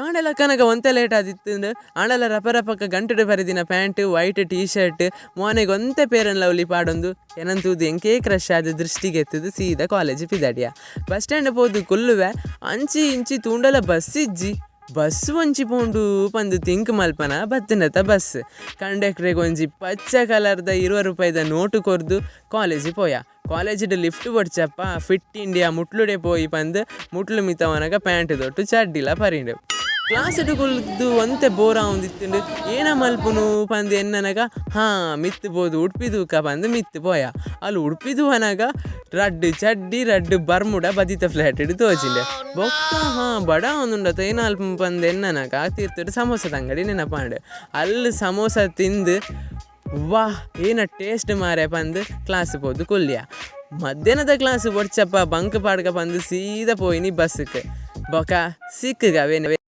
ಕಾಂಡೆಲ್ಲ ಕನಕ ಒಂತೆ ಲೇಟ್ ಆದಿತ್ತು ಆಂಡಲ ರಪರಪಕ್ಕ ಗಂಟೆಡು ಬರೆದಿನ ಪ್ಯಾಂಟ್ ವೈಟ್ ಟೀ ಶರ್ಟ್ ಮೋನೆಗೆ ಒಂತೆ ಪೇರನ್ ಲವ್ಲಿ ಪಾಡೊಂದು ಏನಂತೂದು ಎಂಕೇ ಕ್ರಶ್ ಆದ ದೃಷ್ಟಿಗೆ ಎತ್ತದು ಸೀದಾ ಕಾಲೇಜ್ ಪಿದಾಡಿಯ ಬಸ್ ಸ್ಟ್ಯಾಂಡ್ ಪೋದು ಕುಲ್ಲುವೆ ಅಂಚಿ ಇಂಚಿ ತೂಂಡಲ ಬಸ್ ಇಜ್ಜಿ ಬಸ್ ಒಂಚಿ ಪೋಂಡು ಪಂದು ತಿಂಕ್ ಮಲ್ಪನ ಬತ್ತಿನತ ಬಸ್ ಕಂಡಕ್ಟ್ರಿಗೆ ಒಂಜಿ ಪಚ್ಚ ಕಲರ್ದ 20 ರೂಪಾಯಿದ ನೋಟು ಕೊರ್ದು ಕಾಲೇಜಿಗೆ ಪೋಯ ಕಾಲೇಜಿಡ್ ಲಿಫ್ಟ್ ಬಡ್ಚಪ್ಪ ಫಿಟ್ ಇಂಡಿಯಾ ಮುಟ್ಲುಡೆ ಪೋಯಿ ಪಂದು ಮುಟ್ಲು ಮಿತ್ತವನಗ ಪ್ಯಾಂಟ್ ತೊಟ್ಟು ಚಡ್ಡಿಲ ಪರಿಂಡು ಕ್ಲಾಸ್ ಇಟ್ಕೊಳ್ದು ಒಂತೆ ಬೋರ ಒಂದಿತ್ತು ಏನ ಮಲ್ಪುನು ಪಂದು ಎನ್ನನಗ ಮಿತ್ತುಬೋದು ಉಡ್ಪಿದೂಕ ಪಂದು ಮಿತ್ತು ಪೋಯ ಅಲ್ಲಿ ಉಡ್ಪಿದು ಅನಗ ರಡ್ಡು ಚಡ್ಡಿ ರಡ್ಡು ಬರ್ಮುಡ ಬದಿತ ಫ್ಲಾಟ್ ಇಡು ತೋಚಿಂಡೆ ಬೊಕ್ಕ ಬಡ ಒಂದುಂಡತ ಏನ ಅಲ್ಪ ಪಂದು ಎನ್ನನಗ ತೀರ್ತಿಟ್ಟು ಸಮೋಸದ ಅಂಗಡಿ ನೆನಪಾಂಡೆ ಅಲ್ಲಿ ಸಮೋಸ ತಿಂದು ವಾಹ್ ಏನ ಟೇಸ್ಟ್ ಮಾರೆ ಪಂದು ಕ್ಲಾಸ್ ಪೋದು ಕೊಲ್ಲಿಯ ಮಧ್ಯಾಹ್ನದ ಕ್ಲಾಸ್ ಒಡ್ಚಪ್ಪ ಬಂಕ್ ಪಾಡ್ಕ ಪಂದು ಸೀದಾ ಪೋಯಿನಿ ಬಸ್ಸಕ್ಕೆ ಬೊಕ ಸಿಕ್ಕಗವೇನೆ